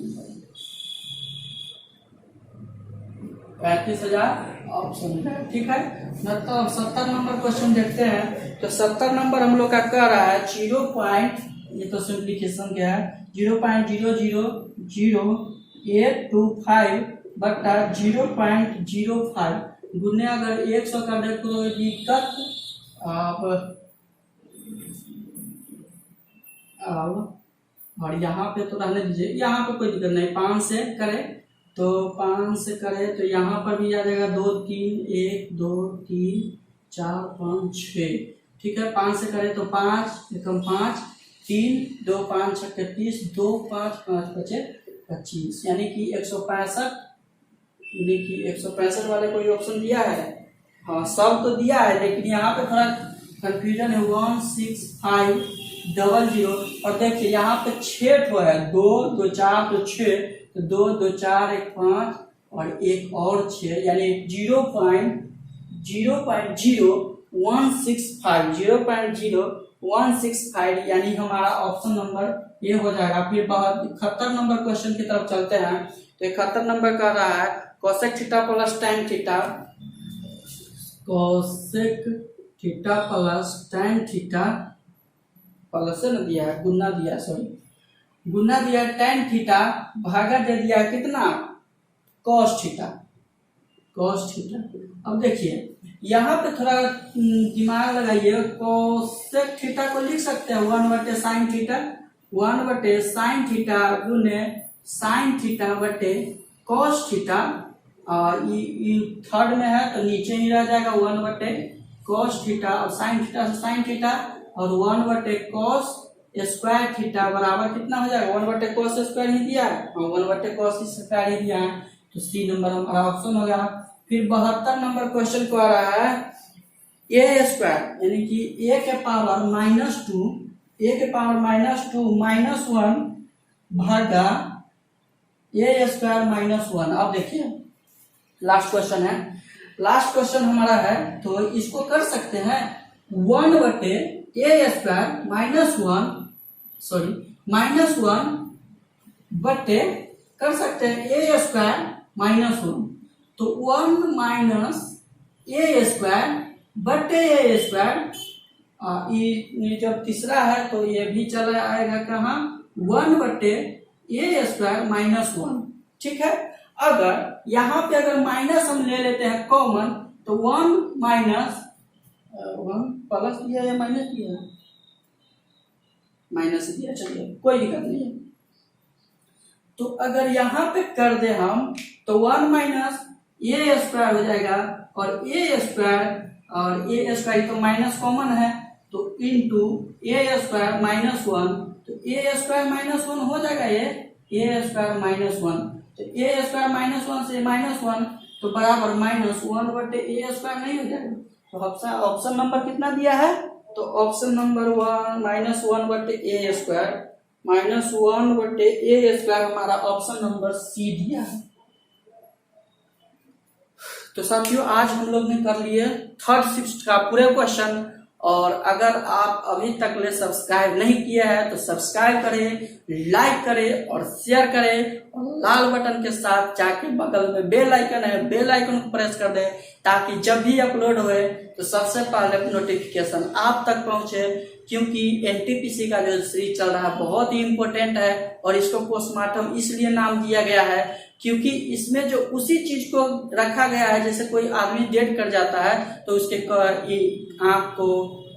35,000 ऑप्शन है। ठीक है, मतलब 70 नंबर क्वेश्चन देखते हैं। तो 70 नंबर हम लोग का कह रहा है 0 पॉइंट, ये तो सिंप्लीफिकेशन क्या है 0.0000825 बटा 0.05 गुने अगर 100 कर दे तो दिक्कत अब और यहाँ पे तो रहने दीजिए, यहाँ पे कोई दिक्कत नहीं। 5 से करे तो 5 से करे तो यहाँ पर भी आ जाएगा 2 3 1 2 3 4 5 6। ठीक है, 5 से करे तो 5 एकम 5 3 2 5 6 30 2 5 5 बचे 25, यानी कि 165, यानी कि 165 वाले कोई ऑप्शन दिया है, हाँ सब तो दिया है, लेकिन यहाँ पे थोड़ा कंफ्यूजन है 16500। और देखिए यहाँ पे 6 ठो है, 2 2 4 2 6 तो 2 2 4 1 5 और एक और 6, यानी 0.0165 यानी हमारा ऑप्शन नंबर ये हो जाएगा। फिर 71 नंबर क्वेश्चन की तरफ चलते हैं। तो 71 नंबर कह रहा है cosec theta plus tan theta, cosec theta plus tan theta plus न दिया है, गुना दिया, सॉरी गुना दिया tan थीटा भागा दे दिया कितना cos थीटा। अब देखिए यहाँ पे थोड़ा दिमाग लगाइए, कोसेक थीटा को लिख सकते हैं 1/sin थीटा, 1/sin थीटा गुने sin थीटा बटे cos थीटा। थर्ड में है तो नीचे ही रह जाएगा 1/cos थीटा और sin थीटा से sin थीटा और 1/cos स्क्वायर थीटा बराबर कितना हो जाएगा 1/cos स्क्वायर ही दिया है, 1/cos स्क्वायर ही दिया है, तो सी नंबर हमारा ऑप्शन हो गया। फिर 72 नंबर क्वेश्चन को आ रहा है ए स्क्वायर यानी कि ए के पावर -2 -1 भागा ए स्क्वायर -1। अब देखिए लास्ट क्वेश्चन है, लास्ट क्वेश्चन हमारा है तो इसको कर सकते हैं 1/a स्क्वायर -1 बटे कर सकते हैं ए स्क्वायर -1, तो 1 माइनस ए स्क्वायर बटे ए स्क्वायर। ये जब तीसरा है तो ये भी चला आएगा कहाँ 1/a स्क्वायर -1। ठीक है, अगर यहाँ पे अगर माइनस हम ले लेते हैं कॉमन तो 1 माइनस 1 प्लस दिया या माइनस दिया, माइनस दिया, चलिए कोई दिक्कत नहीं है। तो अगर यहाँ पे कर दे हम तो 1 माइनस ए स्क्वायर हो जाएगा और ए स्क्वायर तो माइनस कॉमन है तो इंटू ए स्क्वायर -1, तो ए स्क्वायर -1 हो जाएगा, ये ए स्क्वायर -1, तो ए स्क्वायर -1 से -1 तो बराबर -1/a स्क्वायर नहीं हो जाएगा। तो ऑप्शन नंबर कितना दिया है, तो option number 1 -1/a square -1/a square हमारा ऑप्शन नंबर सी दिया है। तो साथियों आज हम लोग ने कर लिए थर्ड शिफ्ट का पूरे क्वेश्चन, और अगर आप अभी तक ले सब्सक्राइब नहीं किया है तो सब्सक्राइब करें, लाइक करें और शेयर करें, और लाल बटन के साथ जाके बगल में बेल आइकन है, बेल आइकन को प्रेस कर दें ताकि जब भी अपलोड होए तो सबसे पहले नोटिफिकेशन आप तक पहुंचे, क्योंकि एनटीपीसी का जो सीरीज चल रहा है बहुत ही इम्पोर्टेंट है और इसको पोस्टमार्टम इसलिए नाम दिया गया है क्योंकि इसमें जो उसी चीज को रखा गया है, जैसे कोई आदमी डेड कर जाता है तो उसके आंख को,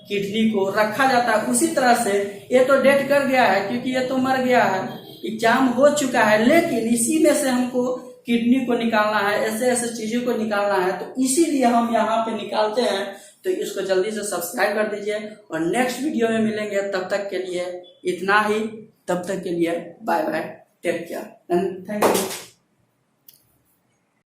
किडनी को रखा जाता है, उसी तरह से ये तो डेड कर गया है क्योंकि ये तो मर गया है, एग्जाम हो चुका है, लेकिन इसी में से हमको किडनी को निकालना है, ऐसे ऐसे चीजों को निकालना है, तो इसीलिए हम यहाँ पे निकालते हैं। तो इसको जल्दी से सब्सक्राइब कर दीजिए और नेक्स्ट वीडियो में मिलेंगे, तब तक के लिए इतना ही, तब तक के लिए bye bye, take care and thank you.